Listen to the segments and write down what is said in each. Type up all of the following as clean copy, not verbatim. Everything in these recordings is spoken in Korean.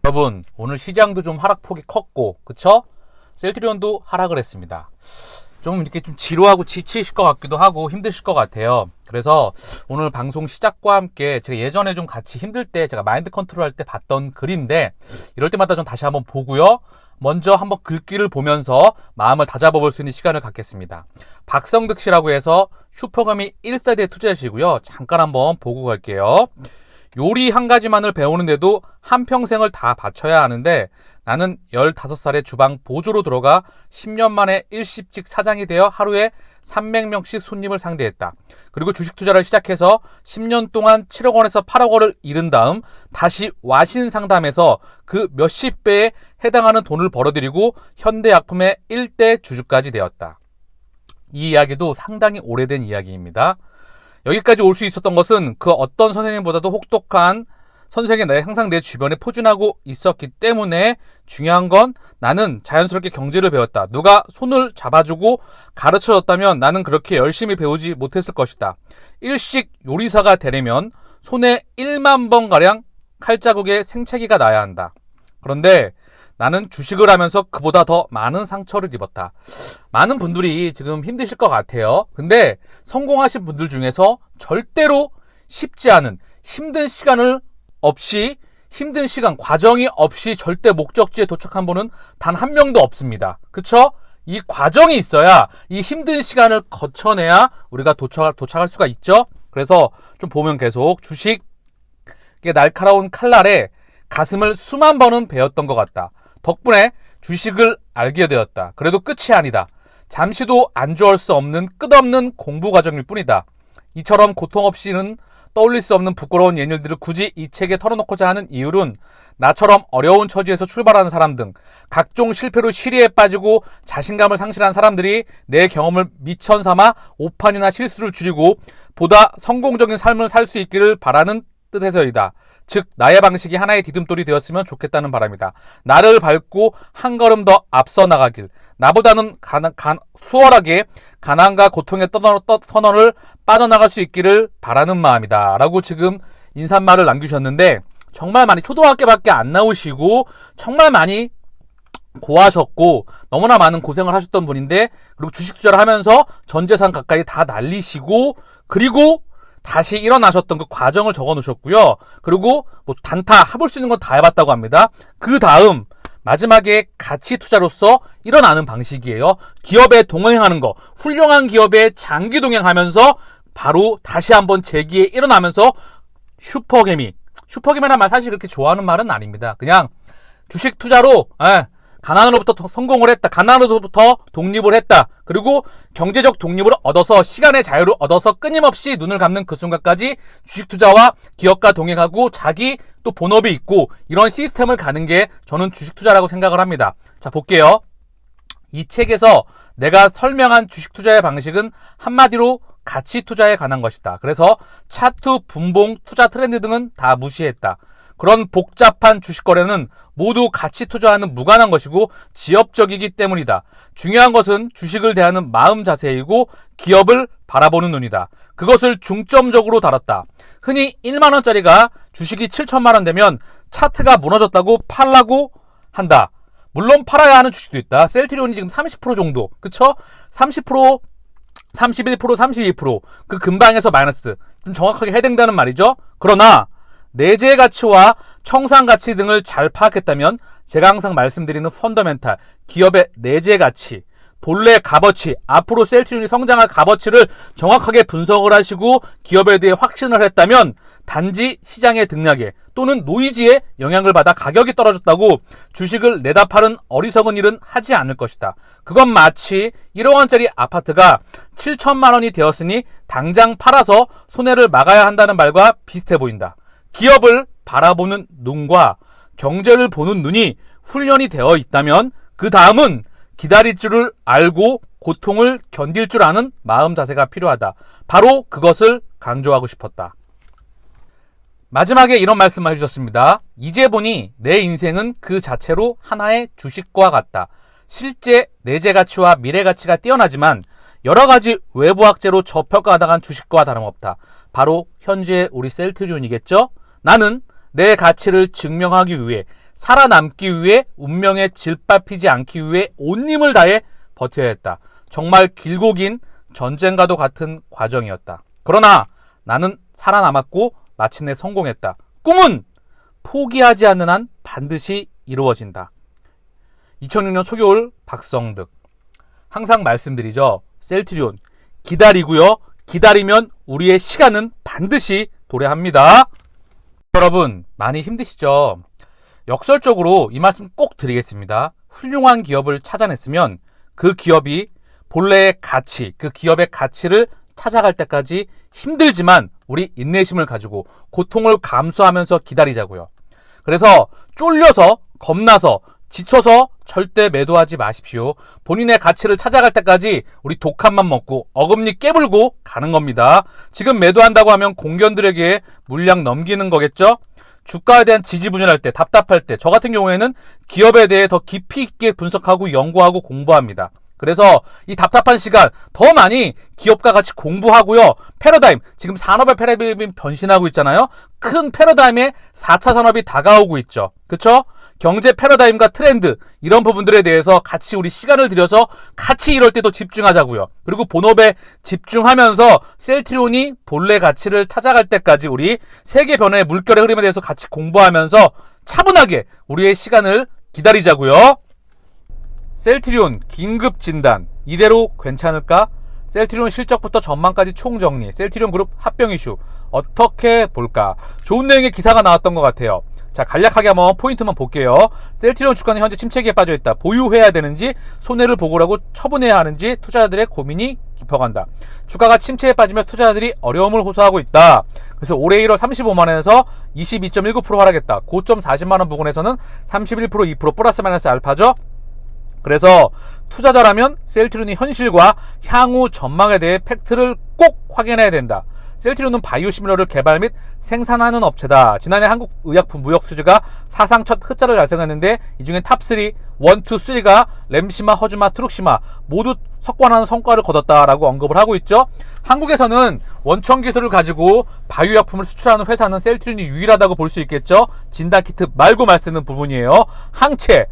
여러분, 오늘 시장도 좀 하락폭이 컸고, 그쵸? 셀트리온도 하락을 했습니다. 좀 이렇게 좀 지루하고 지치실 것 같기도 하고 힘드실 것 같아요. 그래서 오늘 방송 시작과 함께 제가 예전에 좀 같이 힘들 때 제가 마인드 컨트롤 할 때 봤던 글인데, 이럴 때마다 좀 다시 한번 보고요. 먼저 한번 글귀를 보면서 마음을 다잡아볼 수 있는 시간을 갖겠습니다. 박성득 씨라고 해서 슈퍼금이 1세대에 투자하시고요. 잠깐 한번 보고 갈게요. 요리 한 가지만을 배우는데도 한평생을 다 바쳐야 하는데 나는 15살에 주방 보조로 들어가 10년 만에 일십직 사장이 되어 하루에 300명씩 손님을 상대했다. 그리고 주식 투자를 시작해서 10년 동안 7억 원에서 8억 원을 잃은 다음 다시 와신 상담에서 그 몇십 배에 해당하는 돈을 벌어들이고 현대약품의 1대 주주까지 되었다. 이 이야기도 상당히 오래된 이야기입니다. 여기까지 올 수 있었던 것은 그 어떤 선생님보다도 혹독한 선생이 항상 내 주변에 포진하고 있었기 때문에 중요한 건 나는 자연스럽게 경제를 배웠다. 누가 손을 잡아주고 가르쳐줬다면 나는 그렇게 열심히 배우지 못했을 것이다. 일식 요리사가 되려면 손에 1만 번가량 칼자국에 생채기가 나야 한다. 그런데 나는 주식을 하면서 그보다 더 많은 상처를 입었다. 많은 분들이 지금 힘드실 것 같아요. 근데 성공하신 분들 중에서 절대로 쉽지 않은 힘든 시간, 과정이 없이 절대 목적지에 도착한 분은 단 한 명도 없습니다. 그쵸? 이 과정이 있어야 이 힘든 시간을 거쳐내야 우리가 도착할 수가 있죠. 그래서 좀 보면 계속 주식의 날카로운 칼날에 가슴을 수만 번은 베었던 것 같다. 덕분에 주식을 알게 되었다. 그래도 끝이 아니다. 잠시도 안주할 수 없는 끝없는 공부 과정일 뿐이다. 이처럼 고통 없이는 떠올릴 수 없는 부끄러운 예일들을 굳이 이 책에 털어놓고자 하는 이유는 나처럼 어려운 처지에서 출발하는 사람 등 각종 실패로 시리에 빠지고 자신감을 상실한 사람들이 내 경험을 미천 삼아 오판이나 실수를 줄이고 보다 성공적인 삶을 살 수 있기를 바라는 뜻에서이다. 즉 나의 방식이 하나의 디딤돌이 되었으면 좋겠다는 바람이다. 나를 밟고 한 걸음 더 앞서 나가길. 나보다는 수월하게 가난과 고통의 터널을 빠져나갈 수 있기를 바라는 마음이다. 라고 지금 인사말을 남기셨는데 정말 많이 초등학교밖에 안 나오시고 정말 많이 고하셨고 너무나 많은 고생을 하셨던 분인데 그리고 주식 투자를 하면서 전 재산 가까이 다 날리시고 그리고 다시 일어나셨던 그 과정을 적어 놓으셨고요. 그리고 뭐 단타 해볼 수 있는 건 다 해봤다고 합니다. 그 다음 마지막에 가치 투자로서 일어나는 방식이에요. 기업에 동행하는 거, 훌륭한 기업에 장기 동행하면서 바로 다시 한번 재기에 일어나면서 슈퍼개미란 말 사실 그렇게 좋아하는 말은 아닙니다. 그냥 주식 투자로 가난으로부터 성공을 했다. 가난으로부터 독립을 했다. 그리고 경제적 독립을 얻어서 시간의 자유를 얻어서 끊임없이 눈을 감는 그 순간까지 주식 투자와 기업과 동행하고 자기 또 본업이 있고 이런 시스템을 가는 게 저는 주식 투자라고 생각을 합니다. 자, 볼게요. 이 책에서 내가 설명한 주식 투자의 방식은 한마디로 가치 투자에 관한 것이다. 그래서 차트, 분봉, 투자 트렌드 등은 다 무시했다. 그런 복잡한 주식 거래는 모두 가치 투자와는 무관한 것이고 지엽적이기 때문이다. 중요한 것은 주식을 대하는 마음 자세이고 기업을 바라보는 눈이다. 그것을 중점적으로 다뤘다. 흔히 1만원짜리가 주식이 7천만 원 되면 차트가 무너졌다고 팔라고 한다. 물론 팔아야 하는 주식도 있다. 셀트리온이 지금 30% 정도. 그쵸? 30%, 31%, 32%. 그 근방에서 마이너스. 좀 정확하게 해당되는 말이죠. 그러나 내재 가치와 청산 가치 등을 잘 파악했다면 제가 항상 말씀드리는 펀더멘탈, 기업의 내재 가치, 본래 값어치, 앞으로 셀트리온이 성장할 값어치를 정확하게 분석을 하시고 기업에 대해 확신을 했다면 단지 시장의 등락에 또는 노이즈에 영향을 받아 가격이 떨어졌다고 주식을 내다 파는 어리석은 일은 하지 않을 것이다. 그건 마치 1억 원짜리 아파트가 7천만 원이 되었으니 당장 팔아서 손해를 막아야 한다는 말과 비슷해 보인다. 기업을 바라보는 눈과 경제를 보는 눈이 훈련이 되어 있다면 그 다음은 기다릴 줄을 알고 고통을 견딜 줄 아는 마음 자세가 필요하다. 바로 그것을 강조하고 싶었다. 마지막에 이런 말씀을 해주셨습니다. 이제 보니 내 인생은 그 자체로 하나의 주식과 같다. 실제 내재 가치와 미래 가치가 뛰어나지만 여러 가지 외부 학제로 저평가당한 주식과 다름없다. 바로 현재 우리 셀트리온이겠죠? 나는 내 가치를 증명하기 위해 살아남기 위해 운명에 질밟히지 않기 위해 온 힘을 다해 버텨야 했다. 정말 길고 긴 전쟁과도 같은 과정이었다. 그러나 나는 살아남았고 마침내 성공했다. 꿈은 포기하지 않는 한 반드시 이루어진다. 2006년 소개올 박성득. 항상 말씀드리죠. 셀트리온 기다리고요. 기다리면 우리의 시간은 반드시 도래합니다. 여러분 많이 힘드시죠? 역설적으로 이 말씀 꼭 드리겠습니다. 훌륭한 기업을 찾아냈으면 그 기업이 본래의 가치, 그 기업의 가치를 찾아갈 때까지 힘들지만 우리 인내심을 가지고 고통을 감수하면서 기다리자고요. 그래서 쫄려서, 겁나서, 지쳐서 절대 매도하지 마십시오. 본인의 가치를 찾아갈 때까지 우리 독한만 먹고 어금니 깨물고 가는 겁니다. 지금 매도한다고 하면 공견들에게 물량 넘기는 거겠죠? 주가에 대한 지지부진할 때, 답답할 때, 저 같은 경우에는 기업에 대해 더 깊이 있게 분석하고 연구하고 공부합니다. 그래서 이 답답한 시간 더 많이 기업과 같이 공부하고요. 패러다임, 지금 산업의 패러다임이 변신하고 있잖아요. 큰 패러다임의 4차 산업이 다가오고 있죠. 그쵸? 경제 패러다임과 트렌드 이런 부분들에 대해서 같이 우리 시간을 들여서 같이 이럴 때도 집중하자고요. 그리고 본업에 집중하면서 셀트리온이 본래 가치를 찾아갈 때까지 우리 세계 변화의 물결의 흐름에 대해서 같이 공부하면서 차분하게 우리의 시간을 기다리자고요. 셀트리온 긴급 진단 이대로 괜찮을까? 셀트리온 실적부터 전망까지 총정리, 셀트리온 그룹 합병 이슈 어떻게 볼까? 좋은 내용의 기사가 나왔던 것 같아요. 자, 간략하게 한번 포인트만 볼게요. 셀트리온 주가는 현재 침체기에 빠져있다. 보유해야 되는지 손해를 보고라고 처분해야 하는지 투자자들의 고민이 깊어간다. 주가가 침체에 빠지며 투자자들이 어려움을 호소하고 있다. 그래서 올해 1월 35만원에서 22.19% 하락했다. 고점 40만원 부근에서는 31% 2% 플러스 마이너스 알파죠. 그래서 투자자라면 셀트리온의 현실과 향후 전망에 대해 팩트를 꼭 확인해야 된다. 셀트리온은 바이오시밀러를 개발 및 생산하는 업체다. 지난해 한국 의약품 무역 수지가 사상 첫 흑자를 달성했는데 이 중에 탑3, 1, 2, 3가 램시마, 허즈마, 트룩시마 모두 석권하는 성과를 거뒀다라고 언급을 하고 있죠. 한국에서는 원천 기술을 가지고 바이오약품을 수출하는 회사는 셀트리온이 유일하다고 볼 수 있겠죠. 진단키트 말고만 쓰는 부분이에요. 항체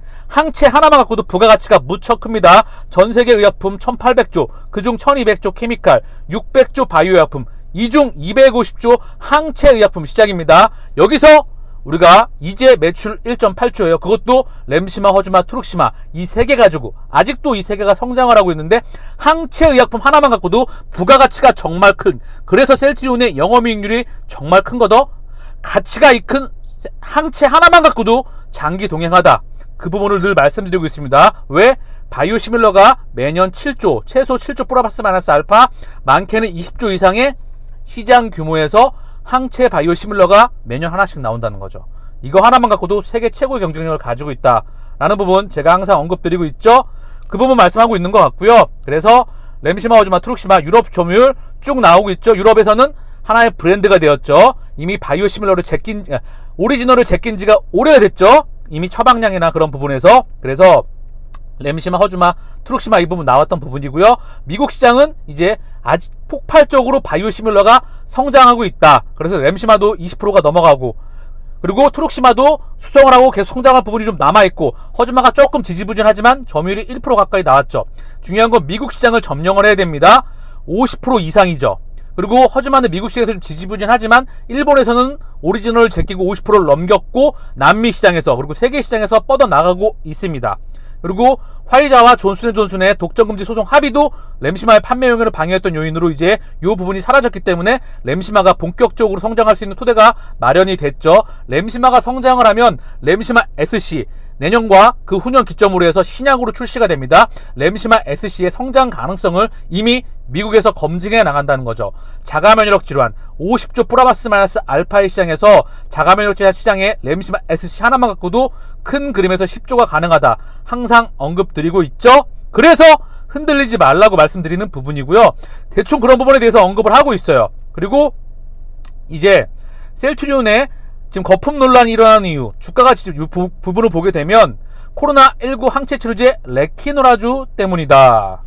하나만 갖고도 부가가치가 무척 큽니다. 전세계 의약품 1800조, 그중 1200조 케미칼, 600조 바이오약품, 이중 250조 항체 의약품 시장입니다. 여기서 우리가 이제 매출 1.8조예요. 그것도 램시마, 허즈마, 트룩시마 이 세 개 가지고 아직도 이 세 개가 성장을 하고 있는데 항체 의약품 하나만 갖고도 부가가치가 정말 큰, 그래서 셀트리온의 영업이익률이 정말 큰 거더. 가치가 큰 항체 하나만 갖고도 장기 동행하다. 그 부분을 늘 말씀드리고 있습니다. 왜? 바이오시밀러가 매년 7조, 최소 7조 플러스 마이너스 알파, 많게는 20조 이상의 시장 규모에서 항체 바이오시밀러가 매년 하나씩 나온다는 거죠. 이거 하나만 갖고도 세계 최고의 경쟁력을 가지고 있다라는 부분 제가 항상 언급드리고 있죠. 그 부분 말씀하고 있는 것 같고요. 그래서 램시마, 허즈마, 트룩시마 유럽 점유율 쭉 나오고 있죠. 유럽에서는 하나의 브랜드가 되었죠. 이미 바이오시밀러를 오리지널을 제낀 지가 오래됐죠. 이미 처방량이나 그런 부분에서. 그래서 램시마, 허즈마, 트룩시마 이 부분 나왔던 부분이고요. 미국 시장은 이제 아직 폭발적으로 바이오시밀러가 성장하고 있다. 그래서 램시마도 20%가 넘어가고, 그리고 트룩시마도 수성을 하고 계속 성장할 부분이 좀 남아있고, 허즈마가 조금 지지부진하지만 점유율이 1% 가까이 나왔죠. 중요한 건 미국 시장을 점령을 해야 됩니다. 50% 이상이죠. 그리고 허즈마는 미국 시장에서 좀 지지부진하지만 일본에서는 오리지널을 제끼고 50%를 넘겼고, 남미 시장에서 그리고 세계 시장에서 뻗어나가고 있습니다. 그리고 화이자와 존슨앤존슨의 독점금지 소송 합의도 램시마의 판매 영역을 방해했던 요인으로 이제 이 부분이 사라졌기 때문에 램시마가 본격적으로 성장할 수 있는 토대가 마련이 됐죠. 램시마가 성장을 하면 램시마 SC 내년과 그 후년 기점으로 해서 신약으로 출시가 됩니다. 램시마 SC의 성장 가능성을 이미 미국에서 검증해 나간다는 거죠. 자가면역 질환 50조 플러스 마이너스 알파의 시장에서 자가면역 질환 시장에 램시마 SC 하나만 갖고도 큰 그림에서 10조가 가능하다. 항상 언급드리고 있죠. 그래서 흔들리지 말라고 말씀드리는 부분이고요. 대충 그런 부분에 대해서 언급을 하고 있어요. 그리고 이제 셀트리온의 지금 거품 논란이 일어나는 이유, 주가가 이 부분을 보게 되면 코로나19 항체 치료제 레키노라주 때문이다.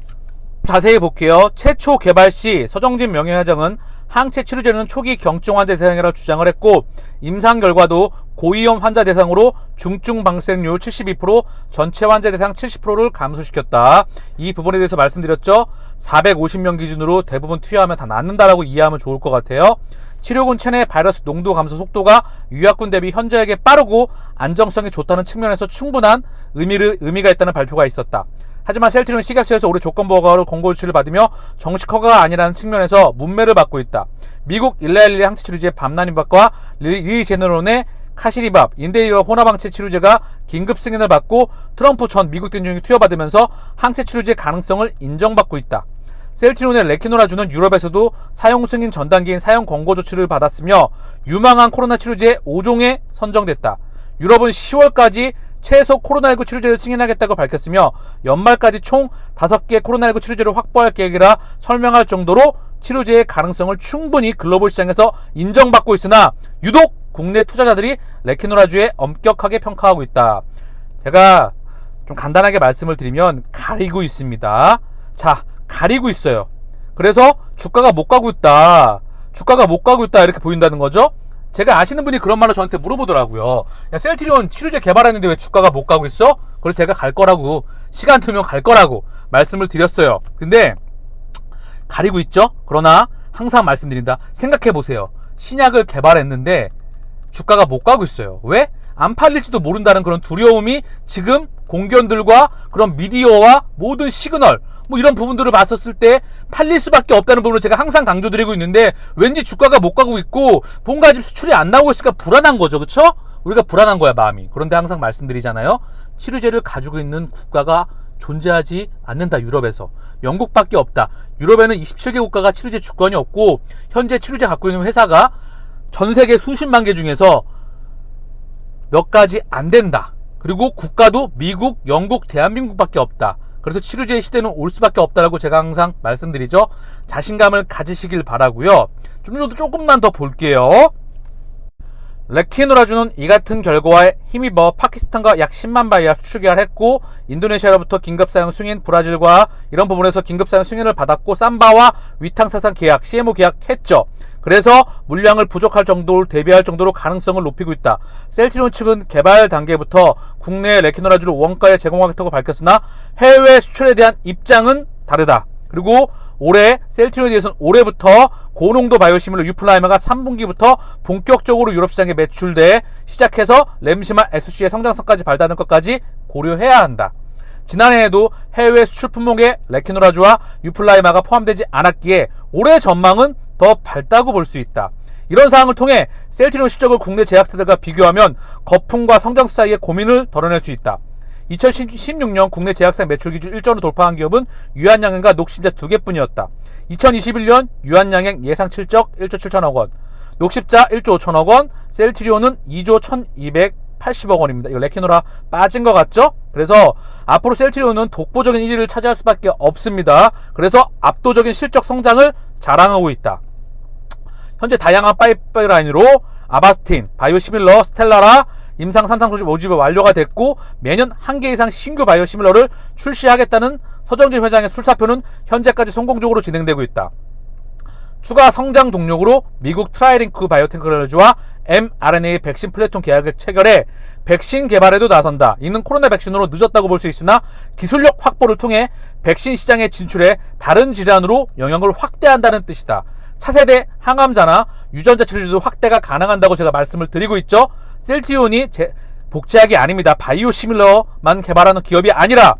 자세히 볼게요. 최초 개발 시 서정진 명예회장은 항체 치료제는 초기 경증 환자 대상이라고 주장을 했고, 임상 결과도 고위험 환자 대상으로 중증 발생률 72%, 전체 환자 대상 70%를 감소시켰다. 이 부분에 대해서 말씀드렸죠. 450명 기준으로 대부분 투여하면 다 낫는다라고 이해하면 좋을 것 같아요. 치료군 체내 바이러스 농도 감소 속도가 유약군 대비 현저하게 빠르고 안정성이 좋다는 측면에서 충분한 의미가 있다는 발표가 있었다. 하지만 셀트리온 식약처에서 올해 조건부허가로 권고 조치를 받으며 정식 허가가 아니라는 측면에서 문매를 받고 있다. 미국 일라일리 항체 치료제 밤나니밥과 리제네론의 카시리밥, 인데이와 혼합 항체 치료제가 긴급 승인을 받고 트럼프 전 미국 대통령이 투여받으면서 항체 치료제 가능성을 인정받고 있다. 셀트리온의 레키노라주는 유럽에서도 사용 승인 전 단계인 사용 권고 조치를 받았으며 유망한 코로나 치료제 5종에 선정됐다. 유럽은 10월까지 최소 코로나19 치료제를 승인하겠다고 밝혔으며 연말까지 총 5개 코로나19 치료제를 확보할 계획이라 설명할 정도로 치료제의 가능성을 충분히 글로벌 시장에서 인정받고 있으나 유독 국내 투자자들이 레키노라주에 엄격하게 평가하고 있다. 제가 좀 간단하게 말씀을 드리면 가리고 있습니다. 자, 가리고 있어요. 그래서 주가가 못 가고 있다. 이렇게 보인다는 거죠. 제가 아시는 분이 그런 말로 저한테 물어보더라고요. 야, 셀트리온 치료제 개발했는데 왜 주가가 못 가고 있어? 그래서 제가 갈 거라고, 시간 되면 갈 거라고 말씀을 드렸어요. 근데 가리고 있죠. 그러나 항상 말씀드린다. 생각해 보세요. 신약을 개발했는데 주가가 못 가고 있어요. 왜? 안 팔릴지도 모른다는 그런 두려움이 지금 공견들과 그런 미디어와 모든 시그널 이런 부분들을 봤었을 때 팔릴 수밖에 없다는 부분을 제가 항상 강조드리고 있는데 왠지 주가가 못 가고 있고 뭔가 지금 수출이 안 나오고 있으니까 불안한 거죠. 그쵸? 우리가 불안한 거야, 마음이. 그런데 항상 말씀드리잖아요. 치료제를 가지고 있는 국가가 존재하지 않는다. 유럽에서 영국밖에 없다. 유럽에는 27개 국가가 치료제 주권이 없고 현재 치료제 갖고 있는 회사가 전 세계 수십만 개 중에서 몇 가지 안 된다. 그리고 국가도 미국, 영국, 대한민국밖에 없다. 그래서 치료제의 시대는 올 수밖에 없다라고 제가 항상 말씀드리죠. 자신감을 가지시길 바라고요. 조금만 더 볼게요. 레키노라주는 이 같은 결과에 힘입어 파키스탄과 약 10만 바이아 수출 계약했고 인도네시아로부터 긴급 사용 승인, 브라질과 이런 부분에서 긴급 사용 승인을 받았고 삼바와 위탕사상 계약, CMO 계약했죠. 그래서 물량을 부족할 정도를 대비할 정도로 가능성을 높이고 있다. 셀트리온 측은 개발 단계부터 국내 레키노라주를 원가에 제공하겠다고 밝혔으나 해외 수출에 대한 입장은 다르다. 그리고 올해 셀트리온에 대해서는 올해부터 고농도 바이오시밀러 유플라이마가 3분기부터 본격적으로 유럽 시장에 매출돼 시작해서 램시마 SC의 성장성까지 발달하는 것까지 고려해야 한다. 지난해에도 해외 수출 품목에 레키노라주와 유플라이마가 포함되지 않았기에 올해 전망은 더 밝다고 볼 수 있다. 이런 사항을 통해 셀트리온 실적을 국내 제약사들과 비교하면 거품과 성장세 사이의 고민을 덜어낼 수 있다. 2016년 국내 제약사 매출 기준 1조를 돌파한 기업은 유한양행과 녹십자 2개뿐이었다. 2021년 유한양행 예상 실적 1조 7천억 원, 녹십자 1조 5천억 원, 셀트리온은 2조 1280억 원입니다. 이거 레키노라 빠진 것 같죠? 그래서 앞으로 셀트리온은 독보적인 1위를 차지할 수밖에 없습니다. 그래서 압도적인 실적 성장을 자랑하고 있다. 현재 다양한 파이프라인으로 아바스틴, 바이오시밀러, 스텔라라 임상 3상 소식 모집이 완료가 됐고 매년 1개 이상 신규 바이오시밀러를 출시하겠다는 서정진 회장의 술사표는 현재까지 성공적으로 진행되고 있다. 추가 성장 동력으로 미국 트라이링크 바이오테크놀로지와 mRNA 백신 플랫폼 계약을 체결해 백신 개발에도 나선다. 이는 코로나 백신으로 늦었다고 볼 수 있으나 기술력 확보를 통해 백신 시장에 진출해 다른 질환으로 영역을 확대한다는 뜻이다. 차세대 항암자나 유전자 치료제도 확대가 가능한다고 제가 말씀을 드리고 있죠. 셀트리온이 복제약이 아닙니다. 바이오시밀러만 개발하는 기업이 아니라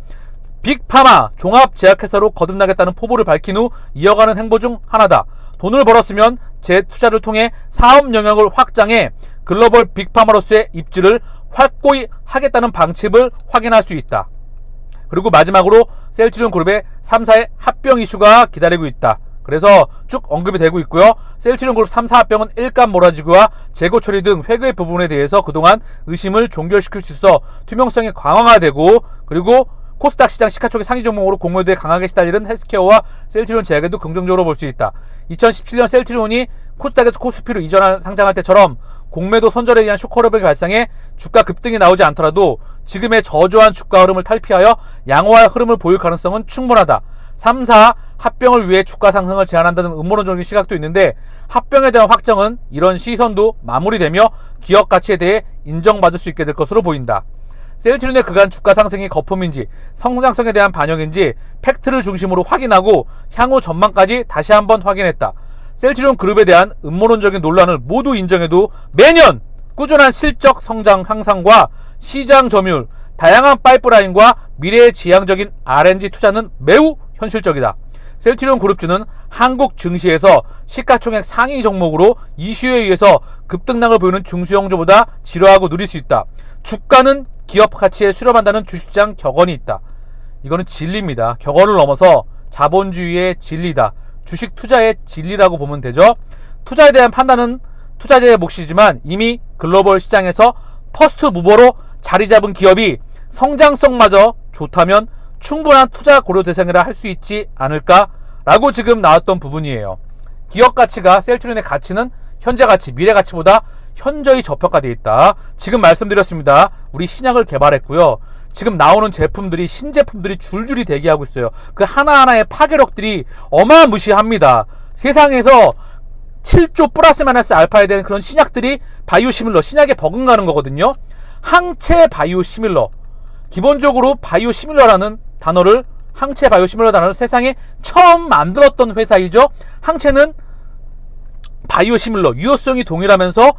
빅파마 종합제약회사로 거듭나겠다는 포부를 밝힌 후 이어가는 행보 중 하나다. 돈을 벌었으면 재투자를 통해 사업 영역을 확장해 글로벌 빅파마로서의 입지를 확고히 하겠다는 방침을 확인할 수 있다. 그리고 마지막으로 셀트리온 그룹의 3사의 합병 이슈가 기다리고 있다. 그래서 쭉 언급이 되고 있고요. 셀트리온 그룹 3사 합병은 일감 몰아주기와 재고 처리 등 회계 부분에 대해서 그동안 의심을 종결시킬 수 있어 투명성이 강화되고 그리고 코스닥 시장 시가총액 상위 종목으로 공모도에 강하게 시달리는 헬스케어와 셀트리온 제약에도 긍정적으로 볼 수 있다. 2017년 셀트리온이 코스닥에서 코스피로 상장할 때처럼 공매도 선절에 의한 쇼크홀업이 발생해 주가 급등이 나오지 않더라도 지금의 저조한 주가 흐름을 탈피하여 양호한 흐름을 보일 가능성은 충분하다. 3사 합병을 위해 주가 상승을 제한한다는 음모론적인 시각도 있는데 합병에 대한 확정은 이런 시선도 마무리되며 기업 가치에 대해 인정받을 수 있게 될 것으로 보인다. 셀트리온의 그간 주가 상승이 거품인지 성장성에 대한 반영인지 팩트를 중심으로 확인하고 향후 전망까지 다시 한번 확인했다. 셀트리온 그룹에 대한 음모론적인 논란을 모두 인정해도 매년 꾸준한 실적 성장 향상과 시장 점유율, 다양한 파이프라인과 미래의 지향적인 R&D 투자는 매우 현실적이다. 셀트리온 그룹주는 한국 증시에서 시가총액 상위 종목으로 이슈에 의해서 급등락을 보이는 중소형주보다 지루하고 누릴 수 있다. 주가는 기업 가치에 수렴한다는 주식시장 격언이 있다. 이거는 진리입니다. 격언을 넘어서 자본주의의 진리다. 주식 투자의 진리라고 보면 되죠. 투자에 대한 판단은 투자자의 몫이지만 이미 글로벌 시장에서 퍼스트 무버로 자리 잡은 기업이 성장성마저 좋다면 충분한 투자 고려 대상이라 할 수 있지 않을까라고 지금 나왔던 부분이에요. 기업 가치가 셀트리온의 가치는 현재 가치, 미래 가치보다 현저히 저평가되어 있다. 지금 말씀드렸습니다. 우리 신약을 개발했고요. 지금 나오는 제품들이 신제품들이 줄줄이 대기하고 있어요. 그 하나하나의 파괴력들이 어마무시합니다. 세상에서 7조 플러스 마이너스 알파에 대한 그런 신약들이 바이오시밀러, 신약에 버금가는 거거든요. 항체 바이오시밀러. 기본적으로 바이오시밀러라는 단어를, 항체 바이오시밀러 단어를 세상에 처음 만들었던 회사이죠. 항체는 바이오시밀러, 유효성이 동일하면서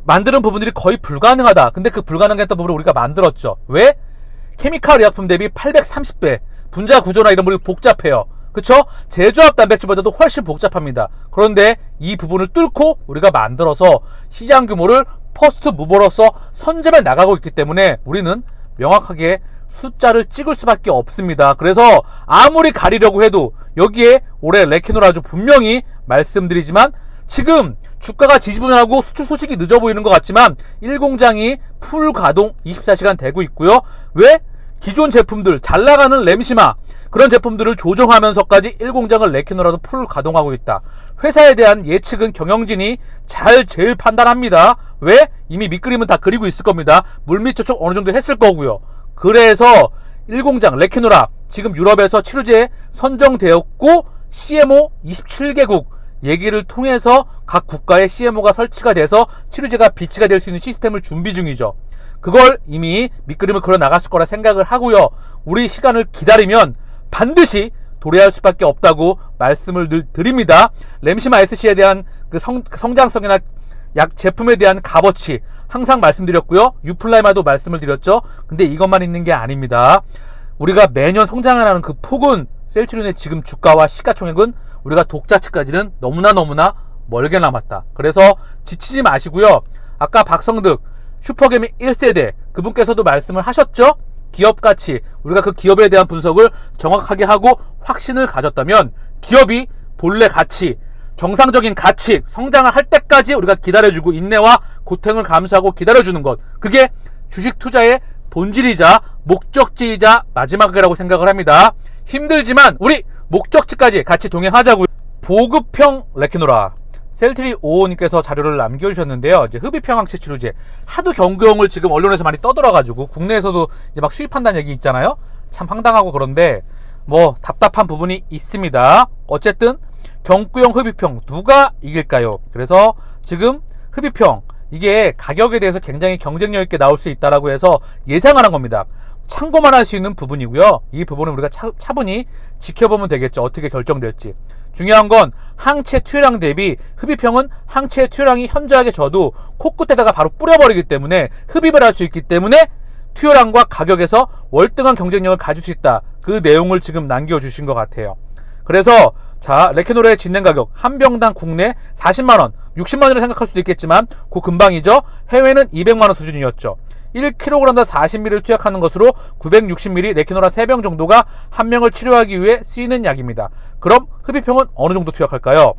만드는 부분들이 거의 불가능하다. 근데 그 불가능했던 부분을 우리가 만들었죠. 왜? 케미칼 의약품 대비 830배, 분자 구조나 이런 부분이 복잡해요. 그쵸? 제조합 단백질보다도 훨씬 복잡합니다. 그런데 이 부분을 뚫고 우리가 만들어서 시장 규모를 퍼스트 무버로서 선점해 나가고 있기 때문에 우리는 명확하게 숫자를 찍을 수밖에 없습니다. 그래서 아무리 가리려고 해도 여기에 올해 레케노라주 분명히 말씀드리지만 지금 주가가 지지부진하고 수출 소식이 늦어 보이는 것 같지만 1공장이 풀 가동 24시간 되고 있고요. 왜? 기존 제품들, 잘 나가는 램시마 그런 제품들을 조정하면서까지 1공장을 레케노라도 풀 가동하고 있다. 회사에 대한 예측은 경영진이 제일 판단합니다. 왜? 이미 밑그림은 다 그리고 있을 겁니다. 물밑 접촉 어느 정도 했을 거고요. 그래서 1공장 레케노라 지금 유럽에서 치료제 선정되었고 CMO 27개국 얘기를 통해서 각 국가의 CMO가 설치가 돼서 치료제가 비치가 될 수 있는 시스템을 준비 중이죠. 그걸 이미 밑그림을 그려 나갔을 거라 생각을 하고요. 우리 시간을 기다리면 반드시 도래할 수밖에 없다고 말씀을 드립니다. 램시마 SC에 대한 그 성장성이나 약 제품에 대한 값어치 항상 말씀드렸고요. 유플라이마도 말씀을 드렸죠. 근데 이것만 있는 게 아닙니다. 우리가 매년 성장하는 그 폭은 셀트리온의 지금 주가와 시가총액은 우리가 독자치까지는 너무나 멀게 남았다. 그래서 지치지 마시고요. 아까 박성득 슈퍼개미 1세대 그분께서도 말씀을 하셨죠. 기업 가치, 우리가 그 기업에 대한 분석을 정확하게 하고 확신을 가졌다면 기업이 본래 가치, 정상적인 가치, 성장을 할 때까지 우리가 기다려주고 인내와 고통을 감수하고 기다려주는 것, 그게 주식 투자의 본질이자 목적지이자 마지막이라고 생각을 합니다. 힘들지만 우리 목적지까지 같이 동행하자고요. 보급형 레케노라 셀트리 5호님께서 자료를 남겨주셨는데요. 이제 흡입형 항체 치료제 하도 경구용을 지금 언론에서 많이 떠들어가지고 국내에서도 이제 막 수입한다는 얘기 있잖아요. 참 황당하고 그런데 뭐 답답한 부분이 있습니다. 어쨌든 경구용 흡입형 누가 이길까요? 그래서 지금 흡입형 이게 가격에 대해서 굉장히 경쟁력 있게 나올 수 있다라고 해서 예상하는 겁니다. 참고만 할 수 있는 부분이고요. 이 부분은 우리가 차분히 지켜보면 되겠죠. 어떻게 결정될지. 중요한 건 항체 투여량 대비 흡입형은 항체 투여량이 현저하게 져도 코끝에다가 바로 뿌려버리기 때문에 흡입을 할 수 있기 때문에 투여량과 가격에서 월등한 경쟁력을 가질 수 있다. 그 내용을 지금 남겨주신 것 같아요. 그래서 자 레케노라의 진행 가격 한 병당 국내 40만원 60만원이라 생각할 수도 있겠지만 그 금방이죠. 해외는 200만원 수준이었죠. 1kg당 40ml를 투약하는 것으로 960ml 레케노라 3병 정도가 한 명을 치료하기 위해 쓰이는 약입니다. 그럼 흡입형은 어느 정도 투약할까요?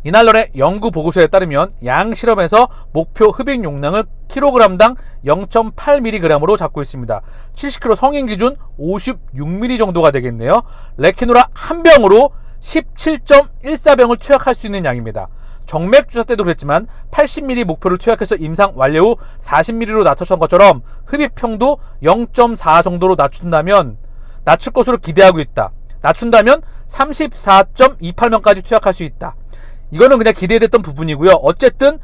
이날론의 연구 보고서에 따르면 양 실험에서 목표 흡입 용량을 kg당 0.8mg으로 잡고 있습니다. 70kg 성인 기준 56ml 정도가 되겠네요. 레케노라 한 병으로 17.14병을 투약할 수 있는 양입니다. 정맥 주사 때도 그랬지만 80ml 목표를 투약해서 임상 완료 후 40ml로 낮췄던 것처럼 흡입형도 0.4 정도로 낮춘다면 낮출 것으로 기대하고 있다. 낮춘다면 34.28명까지 투약할 수 있다. 이거는 그냥 기대됐던 부분이고요. 어쨌든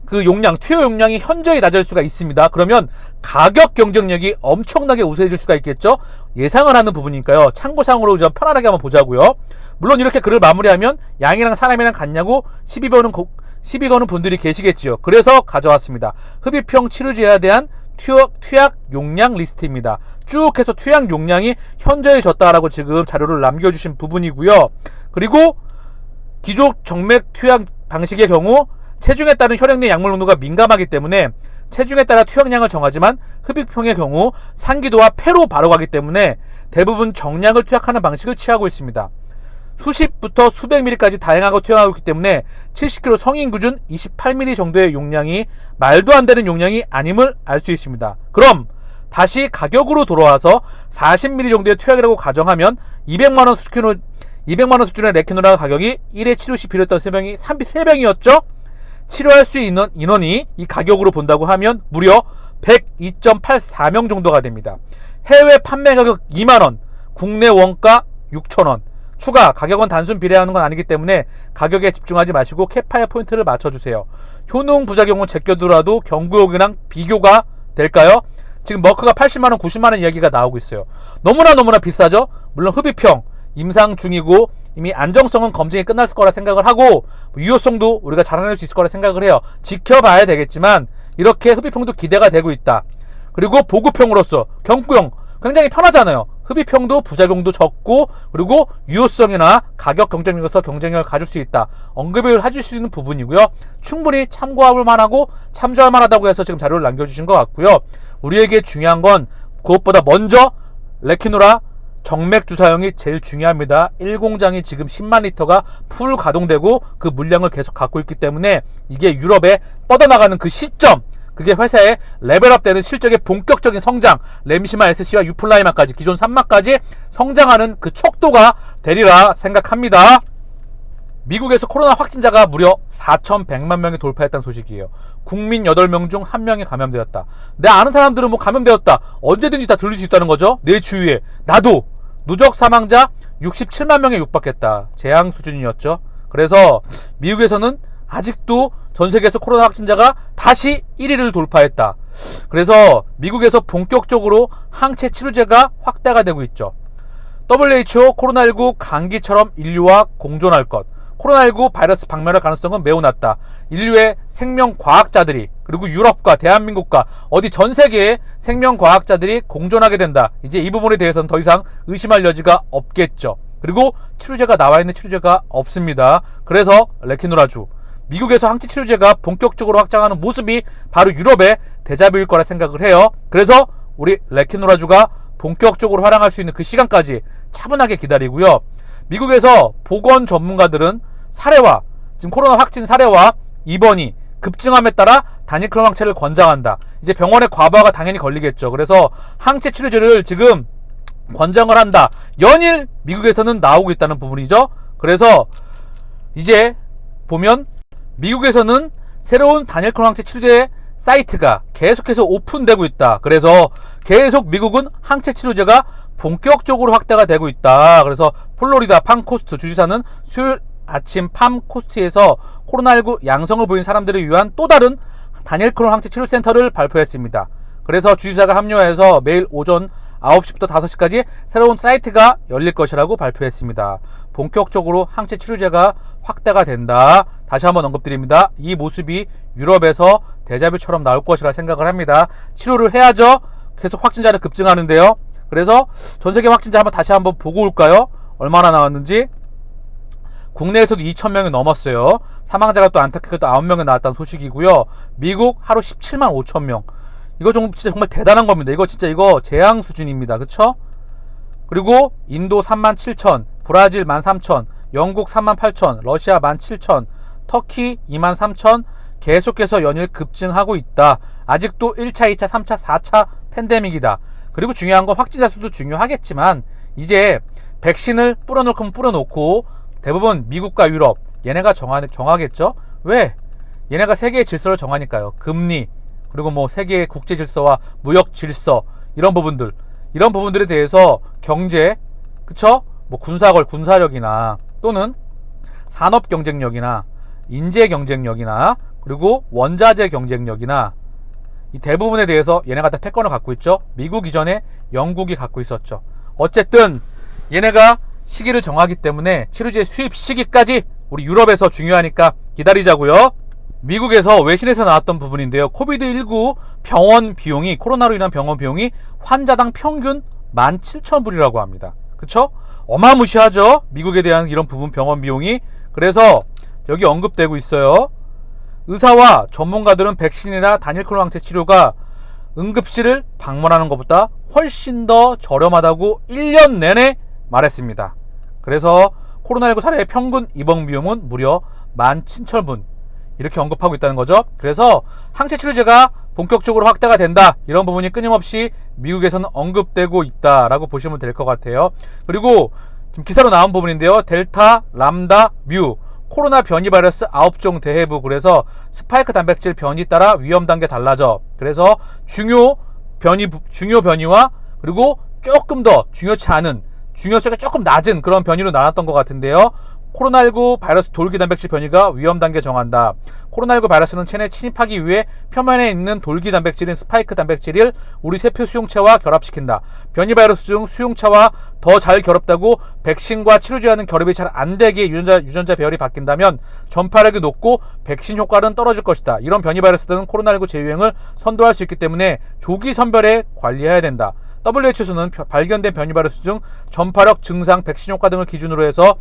그 용량, 투여 용량이 현저히 낮을 수가 있습니다. 그러면 가격 경쟁력이 엄청나게 우세해질 수가 있겠죠. 예상을 하는 부분이니까요. 참고사항으로 좀 편안하게 한번 보자고요. 물론 이렇게 글을 마무리하면 양이랑 사람이랑 같냐고 시비 거는 분들이 계시겠지요. 그래서 가져왔습니다. 흡입형 치료제에 대한 투약 용량 리스트입니다. 쭉 해서 투약 용량이 현저해졌다라고 지금 자료를 남겨주신 부분이고요. 그리고 기존 정맥 투약 방식의 경우 체중에 따른 혈액 내 약물 농도가 민감하기 때문에 체중에 따라 투약량을 정하지만 흡입형의 경우 상기도와 폐로 바로 가기 때문에 대부분 정량을 투약하는 방식을 취하고 있습니다. 수십부터 수백 ml까지 다양하고 투약하고 있기 때문에 70kg 성인 기준 28ml 정도의 용량이 말도 안 되는 용량이 아님을 알 수 있습니다. 그럼 다시 가격으로 돌아와서 40ml 정도의 투약이라고 가정하면 200만원 수준의 레키노라 가격이 1회 치료 시 필요했던 3병이었죠? 치료할 수 있는 인원이 이 가격으로 본다고 하면 무려 102.84명 정도가 됩니다. 해외 판매 가격 2만원, 국내 원가 6천원. 추가 가격은 단순 비례하는 건 아니기 때문에 가격에 집중하지 마시고 캐파에 포인트를 맞춰주세요. 효능 부작용은 제껴두라도 경구용이랑 비교가 될까요? 지금 머크가 80만원, 90만원 이야기가 나오고 있어요. 너무나 비싸죠? 물론 흡입형, 임상 중이고 이미 안정성은 검증이 끝났을 거라 생각을 하고 유효성도 우리가 자라낼 수 있을 거라 생각을 해요. 지켜봐야 되겠지만 이렇게 흡입형도 기대가 되고 있다. 그리고 보급형으로서 경구용 굉장히 편하잖아요. 흡입형도 부작용도 적고 그리고 유효성이나 가격 경쟁력에서 경쟁력을 가질 수 있다. 언급을 해줄 수 있는 부분이고요. 충분히 참고할 만하고 참조할 만하다고 해서 지금 자료를 남겨주신 것 같고요. 우리에게 중요한 건 그것보다 먼저 레키노라 정맥 주사형이 제일 중요합니다. 1공장이 지금 10만 리터가 풀 가동되고 그 물량을 계속 갖고 있기 때문에 이게 유럽에 뻗어나가는 그 시점, 그게 회사의 레벨업되는 실적의 본격적인 성장, 램시마 SC와 유플라이마까지 기존 3마까지 성장하는 그 척도가 되리라 생각합니다. 미국에서 코로나 확진자가 무려 4,100만 명이 돌파했다는 소식이에요. 국민 8명 중 1명이 감염되었다. 내 아는 사람들은 뭐 감염되었다, 언제든지 다 들릴 수 있다는 거죠. 내 주위에. 나도. 누적 사망자 67만 명에 육박했다. 재앙 수준이었죠. 그래서 미국에서는 아직도 전 세계에서 코로나 확진자가 다시 1위를 돌파했다. 그래서 미국에서 본격적으로 항체 치료제가 확대가 되고 있죠. WHO 코로나19 감기처럼 인류와 공존할 것. 코로나19 바이러스 박멸할 가능성은 매우 낮다. 인류의 생명과학자들이 그리고 유럽과 대한민국과 어디 전 세계의 생명과학자들이 공존하게 된다. 이제 이 부분에 대해서는 더 이상 의심할 여지가 없겠죠. 그리고 치료제가 나와 있는 치료제가 없습니다. 그래서 레키노라주, 미국에서 항체 치료제가 본격적으로 확장하는 모습이 바로 유럽의 데자뷰일 거라 생각을 해요. 그래서 우리 레키노라주가 본격적으로 활용할 수 있는 그 시간까지 차분하게 기다리고요. 미국에서 보건 전문가들은 사례와 지금 코로나 확진 사례와 입원이 급증함에 따라 다니클론 항체를 권장한다. 이제 병원의 과부하가 당연히 걸리겠죠. 그래서 항체 치료제를 지금 권장을 한다. 연일 미국에서는 나오고 있다는 부분이죠. 그래서 이제 보면 미국에서는 새로운 다니클론 항체 치료제 사이트가 계속해서 오픈되고 있다. 그래서 계속 미국은 항체 치료제가 본격적으로 확대가 되고 있다. 그래서 플로리다 팜코스트 주지사는 수요일 아침 팜코스트에서 코로나19 양성을 보인 사람들을 위한 또 다른 다니클론 항체 치료센터를 발표했습니다. 그래서 주지사가 합류해서 매일 오전 9시부터 5시까지 새로운 사이트가 열릴 것이라고 발표했습니다. 본격적으로 항체 치료제가 확대가 된다. 다시 한번 언급드립니다. 이 모습이 유럽에서 데자뷰처럼 나올 것이라 생각을 합니다. 치료를 해야죠. 계속 확진자는 급증하는데요. 그래서 전세계 확진자 다시 한번 보고 올까요? 얼마나 나왔는지. 국내에서도 2,000명이 넘었어요. 사망자가 또 안타깝게도 9명이 나왔다는 소식이고요. 미국 하루 17만 5천 명. 이거 진짜 정말 대단한 겁니다. 이거 진짜 재앙 수준입니다. 그쵸? 그리고 인도 3만 7천, 브라질 1만 3천, 영국 3만 8천, 러시아 1만 7천, 터키 2만 3천, 계속해서 연일 급증하고 있다. 아직도 1차, 2차, 3차, 4차 팬데믹이다. 그리고 중요한 건 확진자 수도 중요하겠지만 이제 백신을 뿌려놓을 거면 뿌려놓고 대부분 미국과 유럽 얘네가 정하겠죠. 왜? 얘네가 세계의 질서를 정하니까요. 금리 그리고 뭐 세계의 국제 질서와 무역 질서 이런 부분들에 대해서 경제, 그쵸? 뭐 군사력이나 또는 산업 경쟁력이나 인재 경쟁력이나 그리고 원자재 경쟁력이나 이 대부분에 대해서 얘네가 다 패권을 갖고 있죠. 미국 이전에 영국이 갖고 있었죠. 어쨌든 얘네가 시기를 정하기 때문에 치료제 수입 시기까지 우리 유럽에서 중요하니까 기다리자고요. 미국에서 외신에서 나왔던 부분인데요. 코비드19 병원 비용이, 코로나로 인한 병원 비용이 환자당 평균 17,000불이라고 합니다. 그쵸? 어마무시하죠? 미국에 대한 이런 부분 병원 비용이. 그래서 여기 언급되고 있어요. 의사와 전문가들은 백신이나 단일 클론 항체 치료가 응급실을 방문하는 것보다 훨씬 더 저렴하다고 1년 내내 말했습니다. 그래서 코로나19 사례의 평균 입원 비용은 무려 17,000불 이렇게 언급하고 있다는 거죠. 그래서 항체 치료제가 본격적으로 확대가 된다, 이런 부분이 끊임없이 미국에서는 언급되고 있다라고 보시면 될 것 같아요. 그리고 지금 기사로 나온 부분인데요. 델타, 람다, 뮤 코로나 변이 바이러스 9종 대해부. 그래서 스파이크 단백질 변이 따라 위험 단계 달라져. 그래서 중요 변이와 그리고 조금 더 중요치 않은, 중요성이 조금 낮은 그런 변이로 나눴던 것 같은데요. 코로나19 바이러스 돌기 단백질 변이가 위험 단계 정한다. 코로나19 바이러스는 체내에 침입하기 위해 표면에 있는 돌기 단백질인 스파이크 단백질을 우리 세포 수용체와 결합시킨다. 변이 바이러스 중 수용체와 더 잘 결합되고 백신과 치료제와는 결합이 잘 안되게 유전자 배열이 바뀐다면 전파력이 높고 백신 효과는 떨어질 것이다. 이런 변이 바이러스들은 코로나19 재유행을 선도할 수 있기 때문에 조기 선별해 관리해야 된다. WHO에서는 발견된 변이 바이러스 중 전파력, 증상, 백신 효과 등을 기준으로 해서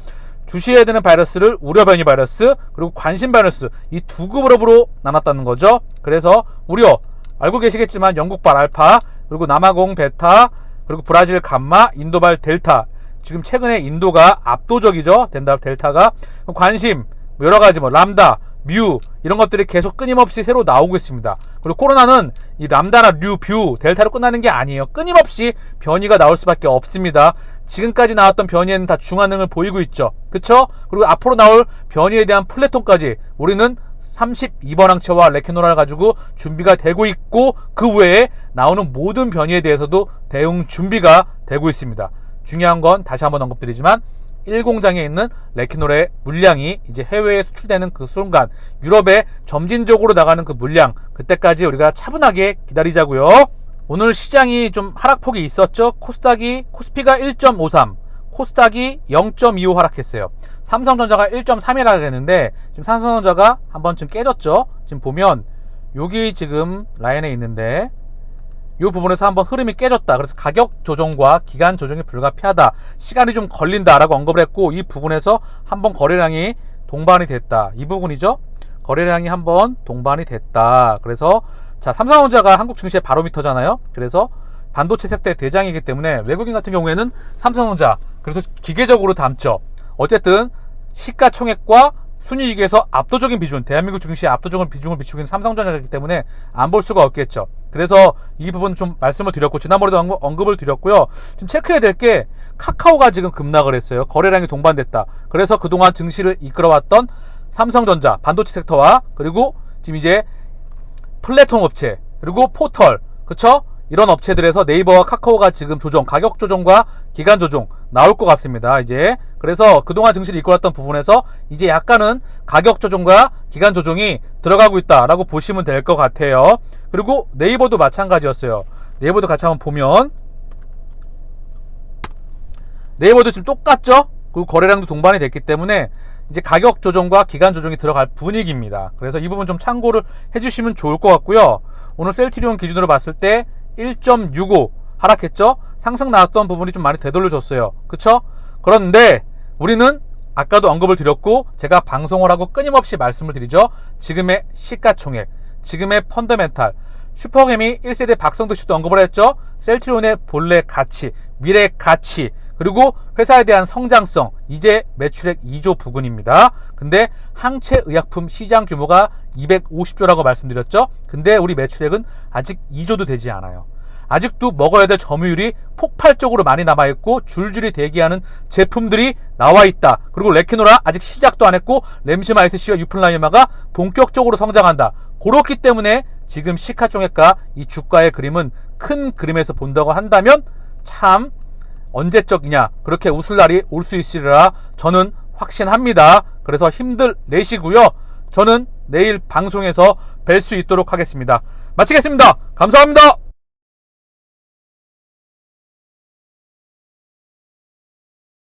주시해야 되는 바이러스를 우려 변이 바이러스 그리고 관심 바이러스, 이 두 그룹으로 나눴다는 거죠. 그래서 우려, 알고 계시겠지만 영국발 알파, 그리고 남아공 베타, 그리고 브라질 감마, 인도발 델타. 지금 최근에 인도가 압도적이죠. 델타가. 관심, 여러가지 람다, 뮤 이런 것들이 계속 끊임없이 새로 나오고 있습니다. 그리고 코로나는 이 람다나 류, 뷰, 델타로 끝나는 게 아니에요. 끊임없이 변이가 나올 수밖에 없습니다. 지금까지 나왔던 변이에는 다 중환능을 보이고 있죠. 그쵸? 그리고 앞으로 나올 변이에 대한 플래톤까지 우리는 32번 항체와 레케노라를 가지고 준비가 되고 있고, 그 외에 나오는 모든 변이에 대해서도 대응 준비가 되고 있습니다. 중요한 건 다시 한번 언급드리지만 1공장에 있는 레키놀의 물량이 이제 해외에 수출되는 그 순간, 유럽에 점진적으로 나가는 그 물량, 그때까지 우리가 차분하게 기다리자고요. 오늘 시장이 좀 하락폭이 있었죠. 코스피가 1.53, 코스닥이 0.25 하락했어요. 삼성전자가 1.3이 하락했는데 지금 삼성전자가 한 번쯤 깨졌죠. 지금 보면 여기 지금 라인에 있는데 이 부분에서 한번 흐름이 깨졌다. 그래서 가격 조정과 기간 조정이 불가피하다, 시간이 좀 걸린다라고 언급을 했고, 이 부분에서 한번 거래량이 동반이 됐다. 이 부분이죠. 거래량이 한번 동반이 됐다. 그래서 자, 삼성전자가 한국 증시의 바로미터잖아요. 그래서 반도체 섹터의 대장이기 때문에 외국인 같은 경우에는 삼성전자, 그래서 기계적으로 담죠. 어쨌든 시가총액과 순이익에서 압도적인 비중, 대한민국 증시에 압도적인 비중을 비추고 있는 삼성전자이기 때문에 안 볼 수가 없겠죠. 그래서 이 부분 좀 말씀을 드렸고, 지난번에도 언급을 드렸고요. 지금 체크해야 될 게 카카오가 지금 급락을 했어요. 거래량이 동반됐다. 그래서 그동안 증시를 이끌어왔던 삼성전자, 반도체 섹터와 그리고 지금 이제 플랫폼 업체, 그리고 포털, 그쵸? 이런 업체들에서 네이버와 카카오가 지금 조정, 가격 조정과 기간 조정 나올 것 같습니다. 이제 그래서 그동안 증시를 이끌었던 부분에서 이제 약간은 가격 조정과 기간 조정이 들어가고 있다라고 보시면 될 것 같아요. 그리고 네이버도 마찬가지였어요. 네이버도 같이 한번 보면 네이버도 지금 똑같죠? 그리고 거래량도 동반이 됐기 때문에 이제 가격 조정과 기간 조정이 들어갈 분위기입니다. 그래서 이 부분 좀 참고를 해주시면 좋을 것 같고요. 오늘 셀트리온 기준으로 봤을 때 1.65 하락했죠? 상승 나왔던 부분이 좀 많이 되돌려졌어요. 그쵸? 그런데 우리는 아까도 언급을 드렸고 제가 방송을 하고 끊임없이 말씀을 드리죠. 지금의 시가총액, 지금의 펀더멘탈, 슈퍼개미 1세대 박성도 씨도 언급을 했죠. 셀트리온의 본래 가치, 미래 가치, 그리고 회사에 대한 성장성, 이제 매출액 2조 부근입니다. 근데 항체 의약품 시장 규모가 250조라고 말씀드렸죠. 근데 우리 매출액은 아직 2조도 되지 않아요. 아직도 먹어야 될 점유율이 폭발적으로 많이 남아있고 줄줄이 대기하는 제품들이 나와있다. 그리고 레키노라 아직 시작도 안 했고 램시마이스C와 유플라이마가 본격적으로 성장한다. 그렇기 때문에 지금 시가총액과 이 주가의 그림은 큰 그림에서 본다고 한다면 참 언제적이냐, 그렇게 웃을 날이 올 수 있으리라 저는 확신합니다. 그래서 힘들 내시고요. 저는 내일 방송에서 뵐 수 있도록 하겠습니다. 마치겠습니다. 감사합니다.